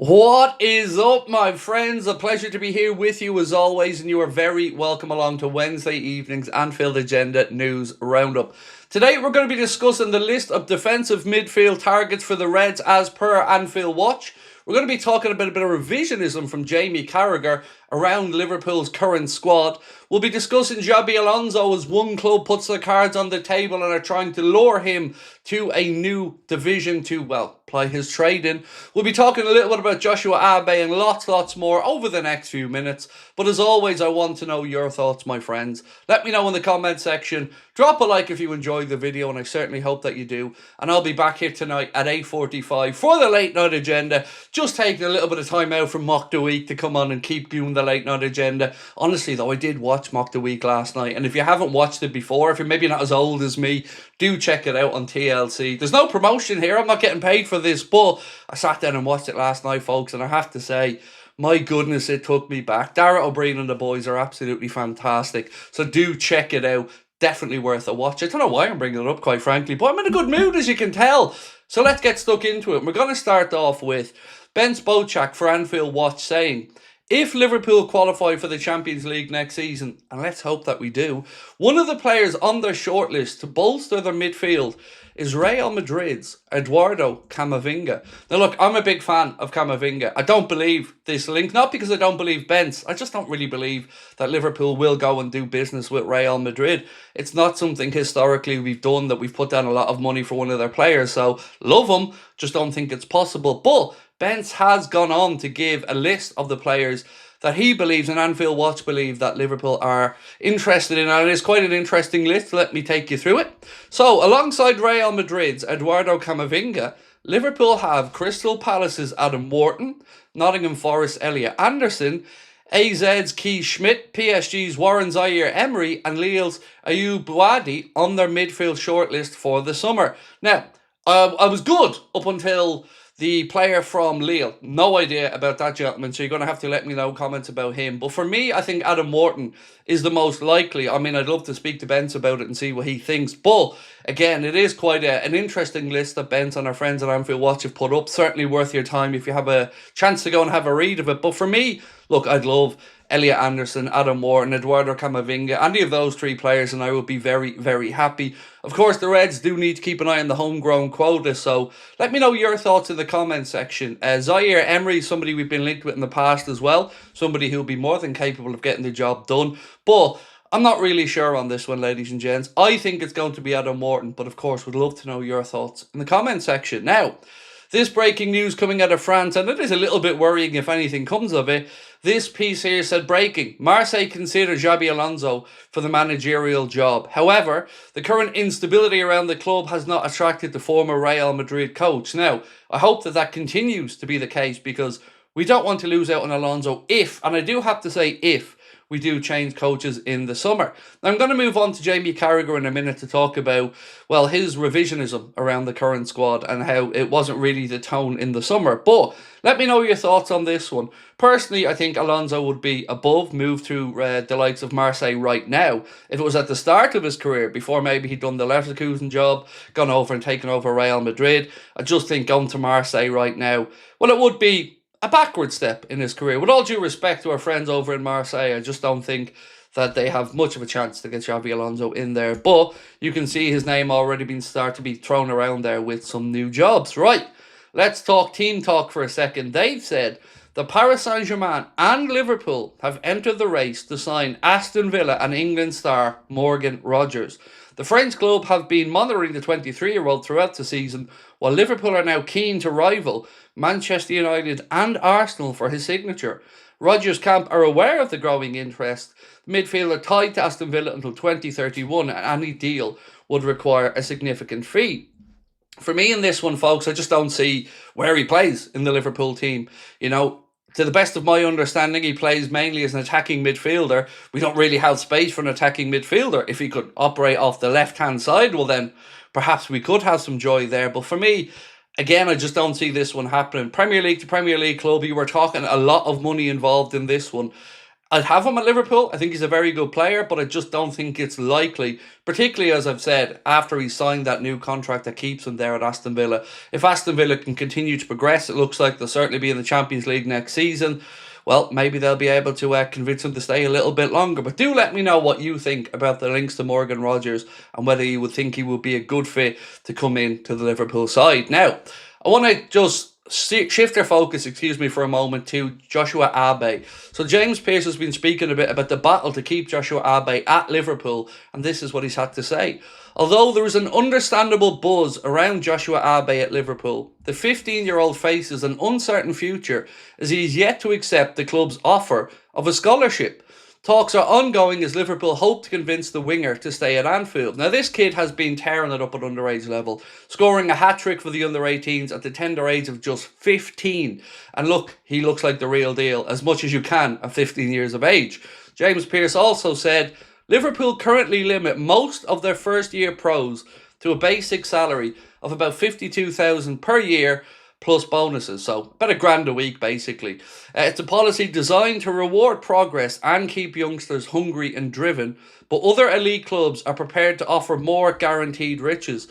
What is up, my friends? A pleasure to be here with you as always, and you are very welcome along to Wednesday evening's Anfield Agenda News Roundup. Today we're going to be discussing the list of defensive midfield targets for the Reds as per Anfield Watch. We're going to be talking about a bit of revisionism from Jamie Carragher around Liverpool's current squad. We'll be discussing Xabi Alonso as one club puts the cards on the table and are trying to lure him to a new division to, well, ply his trade in. We'll be talking a little bit about Joshua Abde and lots more over the next few minutes. But as always, I want to know your thoughts, my friends. Let me know in the comment section. Drop a like if you enjoyed the video, and I certainly hope that you do. And I'll be back here tonight at 8:45 for the late night agenda. Just taking a little bit of time out from Mock the Week to come on and keep doing the late night agenda. Honestly though, I did watch Mock the Week last night, and if you haven't watched it before, if you're maybe not as old as me, do check it out on TLC. There's no promotion here, I'm not getting paid for this, but I sat down and watched it last night, folks, and I have to say, my goodness, it took me back. Darragh O'Brien and the boys are absolutely fantastic, so do check it out. Definitely worth a watch. I don't know why I'm bringing it up, quite frankly, but I'm in a good mood, as you can tell. So let's get stuck into it. We're going to start off with Ben Spochak for Anfield Watch saying, if Liverpool qualify for the Champions League next season, and let's hope that we do, one of the players on their shortlist to bolster their midfield is Real Madrid's Eduardo Camavinga. Now look, I'm a big fan of Camavinga. I don't believe this link, not because I don't believe Benz. I just don't really believe that Liverpool will go and do business with Real Madrid. It's not something historically we've done, that we've put down a lot of money for one of their players. So love them, just don't think it's possible. But Benz has gone on to give a list of the players that he believes, and Anfield Watch believe, that Liverpool are interested in, and it is quite an interesting list. Let me take you through it. So, alongside Real Madrid's Eduardo Camavinga, Liverpool have Crystal Palace's Adam Wharton, Nottingham Forest's Elliot Anderson, AZ's Keith Schmidt, PSG's Warren Zaire-Emery, and Lille's Ayoub Boadi on their midfield shortlist for the summer. Now, I was good up until the player from Lille. No idea about that gentleman, so you're going to have to let me know comments about him. But for me, I think Adam Wharton is the most likely. I mean, I'd love to speak to Bence about it and see what he thinks. But again, it is quite an interesting list that Bence and our friends at Anfield Watch have put up. Certainly worth your time if you have a chance to go and have a read of it. But for me, look, I'd love Elliot Anderson, Adam Wharton, Eduardo Camavinga, any of those three players, and I will be very happy. Of course, the Reds do need to keep an eye on the homegrown quota, so let me know your thoughts in the comment section. Zaire-Emery, somebody we've been linked with in the past as well, somebody who'll be more than capable of getting the job done, but I'm not really sure on this one, ladies and gents. I think it's going to be Adam Wharton, but of course, would love to know your thoughts in the comment section. Now, this breaking news coming out of France, and it is a little bit worrying if anything comes of it. This piece here said, breaking, Marseille consider Xabi Alonso for the managerial job. However, the current instability around the club has not attracted the former Real Madrid coach. Now, I hope that continues to be the case, because we don't want to lose out on Alonso if, and I do have to say if, we do change coaches in the summer. Now, I'm going to move on to Jamie Carragher in a minute to talk about, well, his revisionism around the current squad and how it wasn't really the tone in the summer. But let me know your thoughts on this one. Personally, I think Alonso would be above move to the likes of Marseille right now. If it was at the start of his career, before maybe he'd done the Leverkusen job, gone over and taken over Real Madrid, I just think going to Marseille right now, well, it would be a backward step in his career. With all due respect to our friends over in Marseille, I just don't think that they have much of a chance to get Xabi Alonso in there. But you can see his name already being started to be thrown around there with some new jobs. Right, let's talk team talk for a second. They've said the Paris Saint-Germain and Liverpool have entered the race to sign Aston Villa and England star Morgan Rogers. The French club have been monitoring the 23-year-old throughout the season, while Liverpool are now keen to rival Manchester United and Arsenal for his signature. Rogers' camp are aware of the growing interest. The midfielder tied to Aston Villa until 2031, and any deal would require a significant fee. For me in this one, folks, I just don't see where he plays in the Liverpool team. You know, to the best of my understanding, he plays mainly as an attacking midfielder. We don't really have space for an attacking midfielder. If he could operate off the left-hand side, well then, perhaps we could have some joy there. But for me, again, I just don't see this one happening. Premier League to Premier League club, you were talking a lot of money involved in this one. I'd have him at Liverpool. I think he's a very good player, but I just don't think it's likely, particularly as I've said, after he signed that new contract that keeps him there at Aston Villa. If Aston Villa can continue to progress, it looks like they'll certainly be in the Champions League next season. Well, maybe they'll be able to convince him to stay a little bit longer. But do let me know what you think about the links to Morgan Rogers and whether you would think he would be a good fit to come in to the Liverpool side. Now, I want to just shift our focus, for a moment to Joshua Abde. So James Pearce has been speaking a bit about the battle to keep Joshua Abde at Liverpool, and this is what he's had to say. Although there is an understandable buzz around Joshua Abde at Liverpool, the 15-year-old faces an uncertain future as he is yet to accept the club's offer of a scholarship. Talks are ongoing as Liverpool hope to convince the winger to stay at Anfield. Now, this kid has been tearing it up at underage level, scoring a hat-trick for the under-18s at the tender age of just 15. And look, he looks like the real deal, as much as you can at 15 years of age. James Pearce also said, Liverpool currently limit most of their first-year pros to a basic salary of about $52,000 per year, plus bonuses, so about $1,000 a week basically. It's a policy designed to reward progress and keep youngsters hungry and driven, but other elite clubs are prepared to offer more guaranteed riches.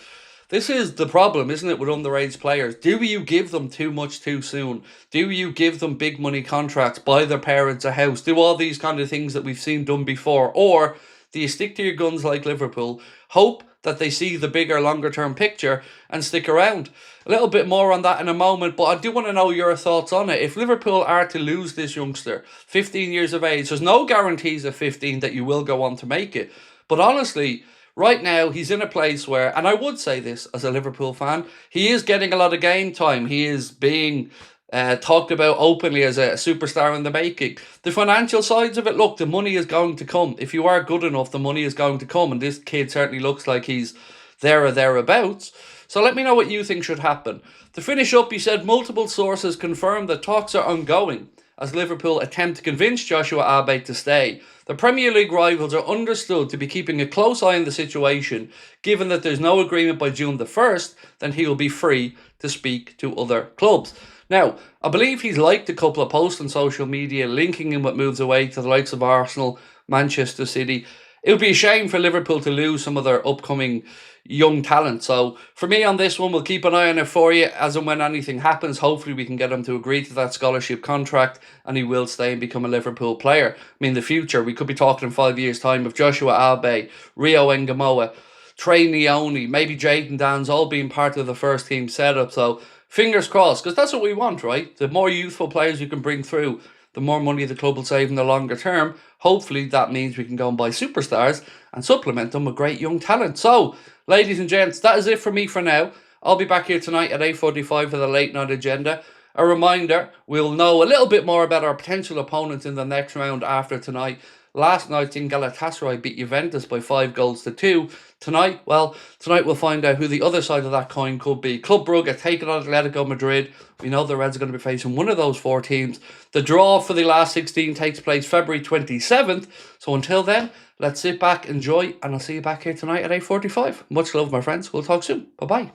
This is the problem, isn't it, with underage players? Do you give them too much too soon? Do you give them big money contracts, buy their parents a house, do all these kind of things that we've seen done before? Or do you stick to your guns like Liverpool, hope that they see the bigger, longer-term picture and stick around? A little bit more on that in a moment, but I do want to know your thoughts on it. If Liverpool are to lose this youngster, 15 years of age, there's no guarantees at 15 that you will go on to make it. But honestly, right now, he's in a place where, and I would say this as a Liverpool fan, he is getting a lot of game time. He is being talked about openly as a superstar in the making. The financial sides of it, look, the money is going to come. If you are good enough, the money is going to come, and this kid certainly looks like he's there or thereabouts. So let me know what you think should happen. To finish up, he said multiple sources confirm that talks are ongoing as Liverpool attempt to convince Joshua Abde to stay. The Premier League rivals are understood to be keeping a close eye on the situation. Given that there's no agreement by June the 1st, then he will be free to speak to other clubs. Now, I believe he's liked a couple of posts on social media linking him with moves away to the likes of Arsenal, Manchester City. It would be a shame for Liverpool to lose some of their upcoming young talent. So for me on this one, we'll keep an eye on it for you as and when anything happens. Hopefully we can get him to agree to that scholarship contract and he will stay and become a Liverpool player. I mean, the future, we could be talking in 5 years' time of Joshua Abde, Rio Ngamoa, Trey Neone, maybe Jayden Danns all being part of the first team setup. So fingers crossed, because that's what we want, right? The more youthful players you can bring through, the more money the club will save in the longer term. Hopefully that means we can go and buy superstars and supplement them with great young talent. So, ladies and gents, that is it for me for now. I'll be back here tonight at 8:45 for the late night agenda. A reminder, we'll know a little bit more about our potential opponents in the next round after tonight. Last night in Galatasaray beat Juventus by 5-2. Tonight we'll find out who the other side of that coin could be. Club Brugge taking on Atletico Madrid. We know the Reds are going to be facing one of those four teams. The draw for the last 16 takes place February 27th. So until then, let's sit back, enjoy, and I'll see you back here tonight at 8:45. Much love, my friends. We'll talk soon. Bye-bye.